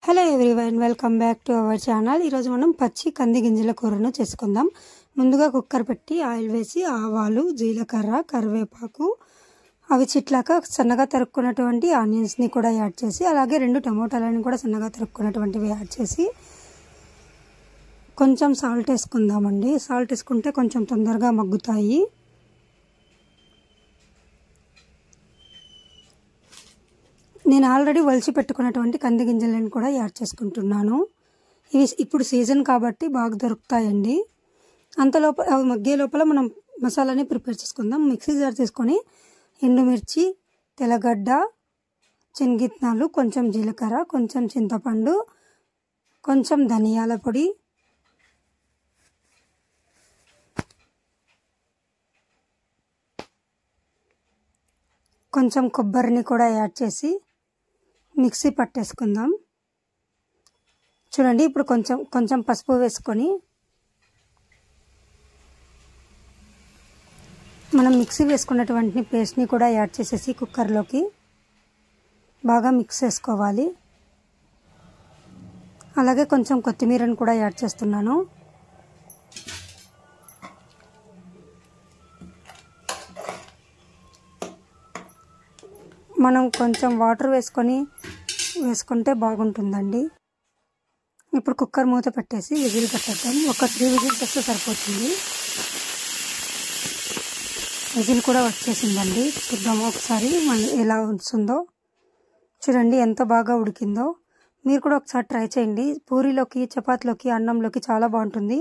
Hello everyone, welcome back to our channel. ఈరోజు మనం పచ్చి కంది గింజల కూరను చేసుకుందాం. ముందుగా కుక్కర్ పెట్టి ఆయిల్ వేసి ఆవాలు, జీలకర్ర, కరివేపాకు అవి చిట్లాక సన్నగా తరుక్కున్నటువంటి ఆనియన్స్ని కూడా యాడ్ చేసి, అలాగే 2 టమోటాలను కూడా సన్నగా తరుక్కున్నటువంటివి యాడ్ చేసి కొంచెం సాల్ట్ వేసుకుందామండి. సాల్ట్ వేసుకుంటే కొంచెం తొందరగా మగ్గుతాయి. నేను ఆల్రెడీ వలిచి పెట్టుకున్నటువంటి కంది గింజలను కూడా యాడ్ చేసుకుంటున్నాను. ఇవి ఇప్పుడు సీజన్ కాబట్టి బాగా దొరుకుతాయండి. అంతలోపల అవి మగ్గే లోపల మనం మసాలాని ప్రిపేర్ చేసుకుందాం. మిక్సీ జార్ తీసుకొని ఎండుమిర్చి, తెల్లగడ్డ, శనగిత్తనాలు, కొంచెం జీలకర్ర, కొంచెం చింతపండు, కొంచెం ధనియాల పొడి, కొంచెం కొబ్బరిని కూడా యాడ్ చేసి మిక్సీ పట్టేసుకుందాం. చూడండి, ఇప్పుడు కొంచెం పసుపు వేసుకొని మనం మిక్సీ వేసుకున్నటువంటి పేస్ట్ని కూడా యాడ్ చేసేసి కుక్కర్లోకి బాగా మిక్స్ చేసుకోవాలి. అలాగే కొంచెం కొత్తిమీరను కూడా యాడ్ చేస్తున్నాను. మనం కొంచెం వాటర్ వేసుకుంటే బాగుంటుందండి. ఇప్పుడు కుక్కర్ మూత పెట్టేసి విజిల్ పెట్టేద్దాం. ఒక 3 విజిల్స్ వస్తే సరిపోతుంది. విజిల్ కూడా వచ్చేసిందండి. చూద్దాము ఒకసారి ఎలా వస్తుందో. చూడండి ఎంత బాగా ఉడికిందో. మీరు కూడా ఒకసారి ట్రై చేయండి. పూరీలోకి, చపాతీలోకి, అన్నంలోకి చాలా బాగుంటుంది.